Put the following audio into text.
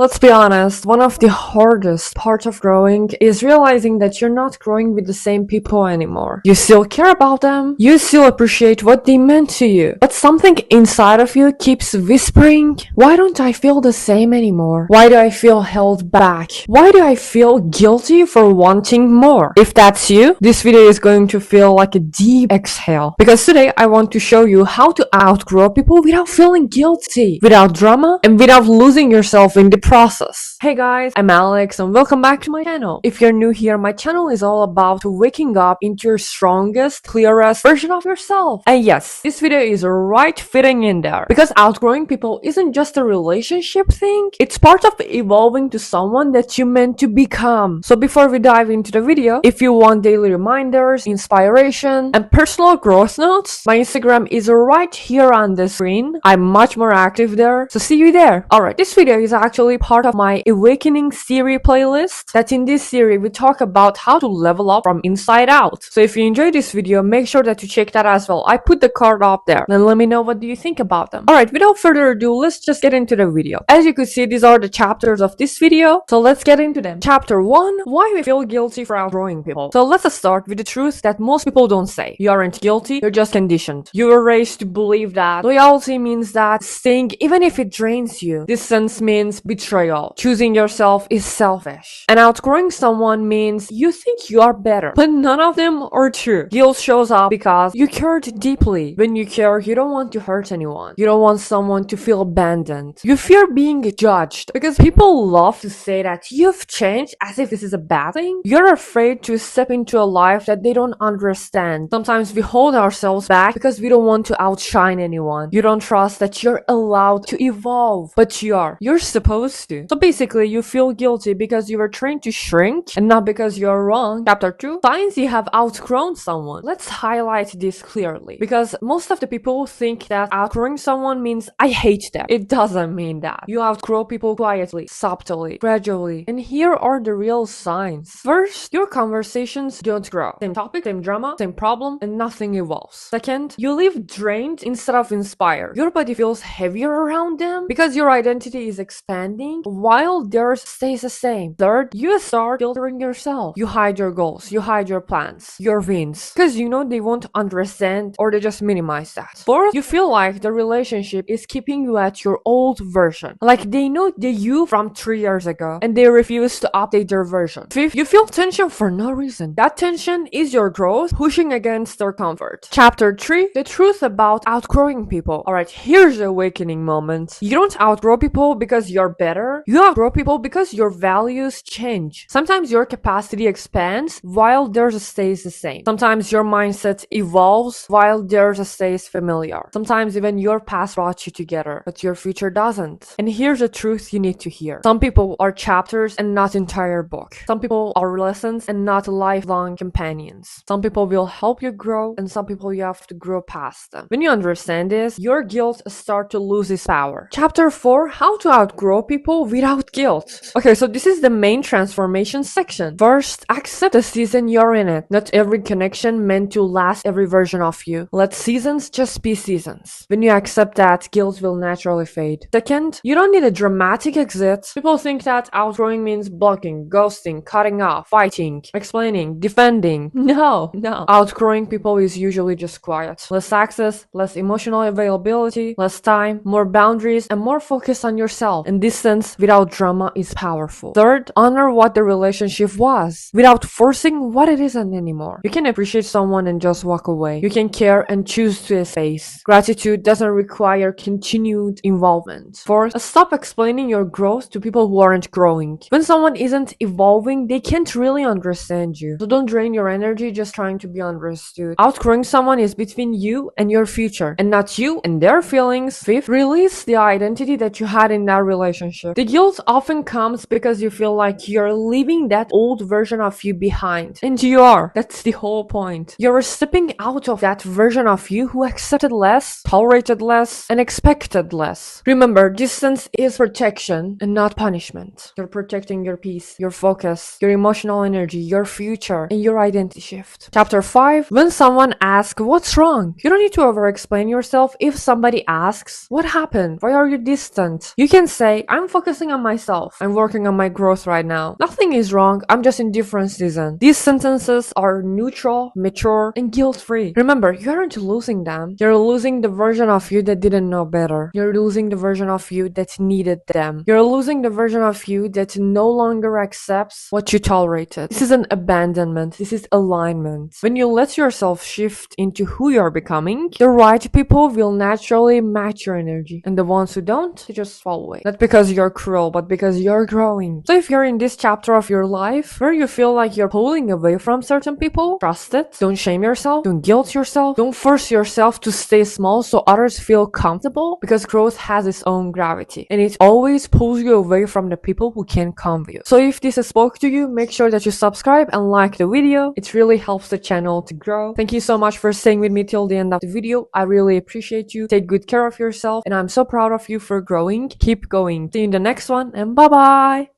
Let's be honest, one of the hardest parts of growing is realizing that you're not growing with the same people anymore. You still care about them, you still appreciate what they meant to you, but something inside of you keeps whispering, why don't I feel the same anymore? Why do I feel held back? Why do I feel guilty for wanting more? If that's you, this video is going to feel like a deep exhale, because today I want to show you how to outgrow people without feeling guilty, without drama, and without losing yourself in the process. Hey guys, I'm Alex and welcome back to my channel. If you're new here, my channel is all about waking up into your strongest, clearest version of yourself. And yes, this video is right fitting in there, because outgrowing people isn't just a relationship thing, it's part of evolving to someone that you meant to become. So before we dive into the video, if you want daily reminders, inspiration, and personal growth notes, my Instagram is right here on the screen. I'm much more active there, so see you there. Alright, this video is actually part of my Awakening series playlist, that in this series we talk about how to level up from inside out. So if you enjoyed this video, make sure that you check that as well. I put the card up there. Then let me know what do you think about them. Alright, without further ado, let's just get into the video. As you could see, these are the chapters of this video, so let's get into them. Chapter 1, why we feel guilty for outgrowing people. So let's start with the truth that most people don't say. You aren't guilty, you're just conditioned. You were raised to believe that loyalty means that staying even if it drains you. Distance means betrayal. Choosing yourself is selfish. And outgrowing someone means you think you are better. But none of them are true. Guilt shows up because you cared deeply. When you care, you don't want to hurt anyone. You don't want someone to feel abandoned. You fear being judged because people love to say that you've changed as if this is a bad thing. You're afraid to step into a life that they don't understand. Sometimes we hold ourselves back because we don't want to outshine anyone. You don't trust that you're allowed to evolve, but you are. You're supposed to. So basically, you feel guilty because you were trained to shrink and not because you're wrong. Chapter 2, signs you have outgrown someone. Let's highlight this clearly, because most of the people think that outgrowing someone means I hate them. It doesn't mean that. You outgrow people quietly, subtly, gradually, and here are the real signs. First, your conversations don't grow. Same topic, same drama, same problem, and nothing evolves. Second, you live drained instead of inspired. Your body feels heavier around them because your identity is expanding while theirs stays the same. Third, you start filtering yourself. You hide your goals, you hide your plans, your wins, because you know they won't understand or they just minimize that. Fourth, you feel like the relationship is keeping you at your old version. Like they know the you from 3 years ago and they refuse to update their version. Fifth, you feel tension for no reason. That tension is your growth pushing against their comfort. Chapter 3, the truth about outgrowing people. Alright, here's the awakening moment. You don't outgrow people because you're better. You outgrow people because your values change. Sometimes your capacity expands while theirs stays the same. Sometimes your mindset evolves while theirs stays familiar. Sometimes even your past brought you together, but your future doesn't. And here's the truth you need to hear. Some people are chapters and not entire book. Some people are lessons and not lifelong companions. Some people will help you grow and some people you have to grow past them. When you understand this, your guilt starts to lose its power. Chapter 4, how to outgrow people without guilt. Okay, so this is the main transformation section. First, accept the season you're in it. Not every connection meant to last every version of you. Let seasons just be seasons. When you accept that, guilt will naturally fade. Second, you don't need a dramatic exit. People think that outgrowing means blocking, ghosting, cutting off, fighting, explaining, defending. No. Outgrowing people is usually just quiet. Less access, less emotional availability, less time, more boundaries, and more focus on yourself. And distance without drama is powerful. Third, honor what the relationship was without forcing what it isn't anymore. You can appreciate someone and just walk away. You can care and choose to space. Gratitude doesn't require continued involvement. Fourth, stop explaining your growth to people who aren't growing. When someone isn't evolving, they can't really understand you. So don't drain your energy just trying to be understood. Outgrowing someone is between you and your future, and not you and their feelings. Fifth, release the identity that you had in that relationship. The guilt often comes because you feel like you're leaving that old version of you behind. And you are. That's the whole point. You're stepping out of that version of you who accepted less, tolerated less, and expected less. Remember, distance is protection and not punishment. You're protecting your peace, your focus, your emotional energy, your future, and your identity shift. Chapter 5, when someone asks, what's wrong? You don't need to over-explain yourself. If somebody asks, what happened? Why are you distant? You can say, I'm I'm focusing on myself. I'm working on my growth right now. Nothing is wrong. I'm just in different season. These sentences are neutral, mature, and guilt-free. Remember, you aren't losing them. You're losing the version of you that didn't know better. You're losing the version of you that needed them. You're losing the version of you that no longer accepts what you tolerated. This is an abandonment. This is alignment. When you let yourself shift into who you're becoming, the right people will naturally match your energy. And the ones who don't, they just fall away. Not because you're cruel, but because you're growing. So if you're in this chapter of your life where you feel like you're pulling away from certain people, trust it. Don't shame yourself. Don't guilt yourself. Don't force yourself to stay small so others feel comfortable, because growth has its own gravity and it always pulls you away from the people who can come with you. So if this spoke to you, make sure that you subscribe and like the video. It really helps the channel to grow. Thank you so much for staying with me till the end of the video. I really appreciate you. Take good care of yourself and I'm so proud of you for growing. Keep going. See you in the next one and bye bye.